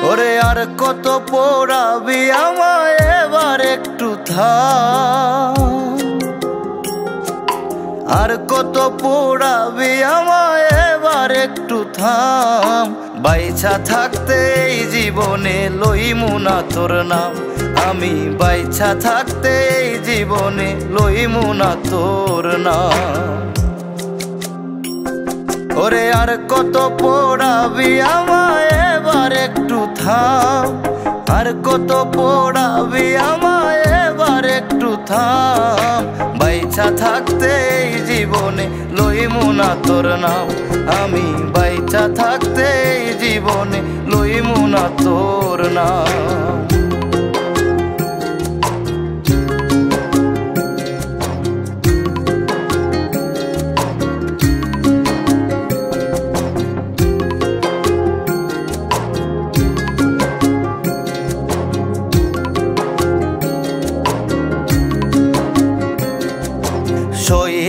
ওরে আর কত পোড়াবি আমায়, এবার একটু থাম। আর কত পোড়াবি আমায়, এবার একটু থাম। বাইছা থাকতে এই জীবনে লইমু না তোর নাম। আমি বাইছা থাকতে এই জীবনে লইমু না তোর নাম। ওরে আর কত পোড়াবি আমায়, এবার একটু থাম। আর কত পোড়াবি আমায়, এবার একটু থাম। বাইছা থাকতে এই জীবনে লইমু না তোর নাম। আমি বাইছা থাকতে এই জীবনে লইমু না তোর নাম।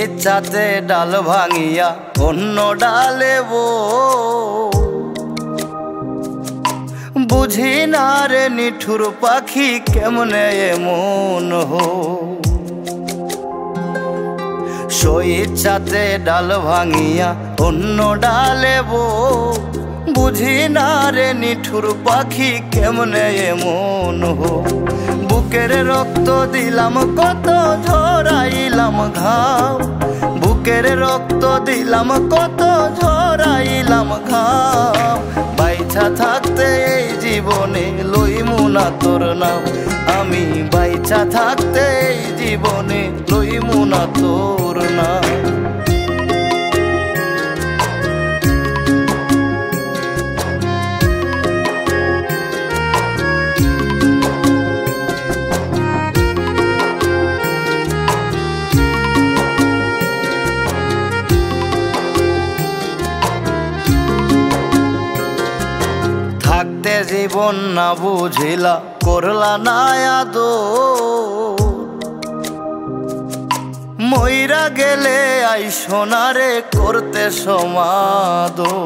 ইচ্ছাতে ডাল ভাঙিয়া অন্য ডালে বুঝি না রে নিঠুর পাখি কেমনে এমন হো। ইচ্ছাতে ডাল ভাঙিয়া অন্য ডালে বুঝি না রে নিঠুর পাখি কেমনে এমন হো। বুকের রক্ত দিলাম কত, ঝরাইলাম ঘাম। বুকের রক্ত দিলাম কত, ঝরাইলাম ঘাম। বাইছা থাকতে এই জীবনে লইমু না তোর নাম। আমি বাইছা থাকতে এই জীবনে লইমু না তোর নাম। থাকতে জীবন না বুঝিলা, করলা না আদর। মইরা গেলে আই সোনারে করতে সমাদর।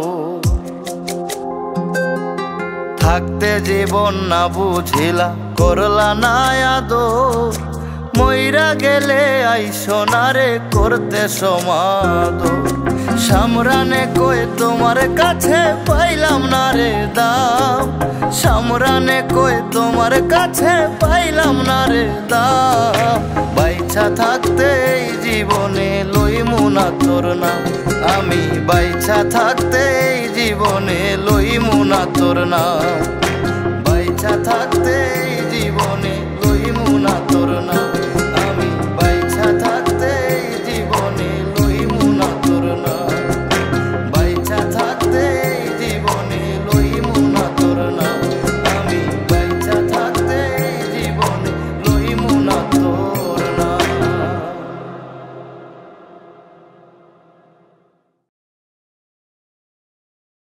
থাকতে জীবন না বুঝিলা, করলা না আদর। মইরা গেলে আই সোনারে করতে সমাদর। সামরানে কই তোমার কাছে পাইলাম না রে দাম। সামরানে কই তোমার কাছে পাইলাম না রে দাম। বাইছা থাকতে এই জীবনে লইমু না তোর নাম। আমি বাইছা থাকতে এই জীবনে লইমু না তোর নাম। বাইছা থাকতে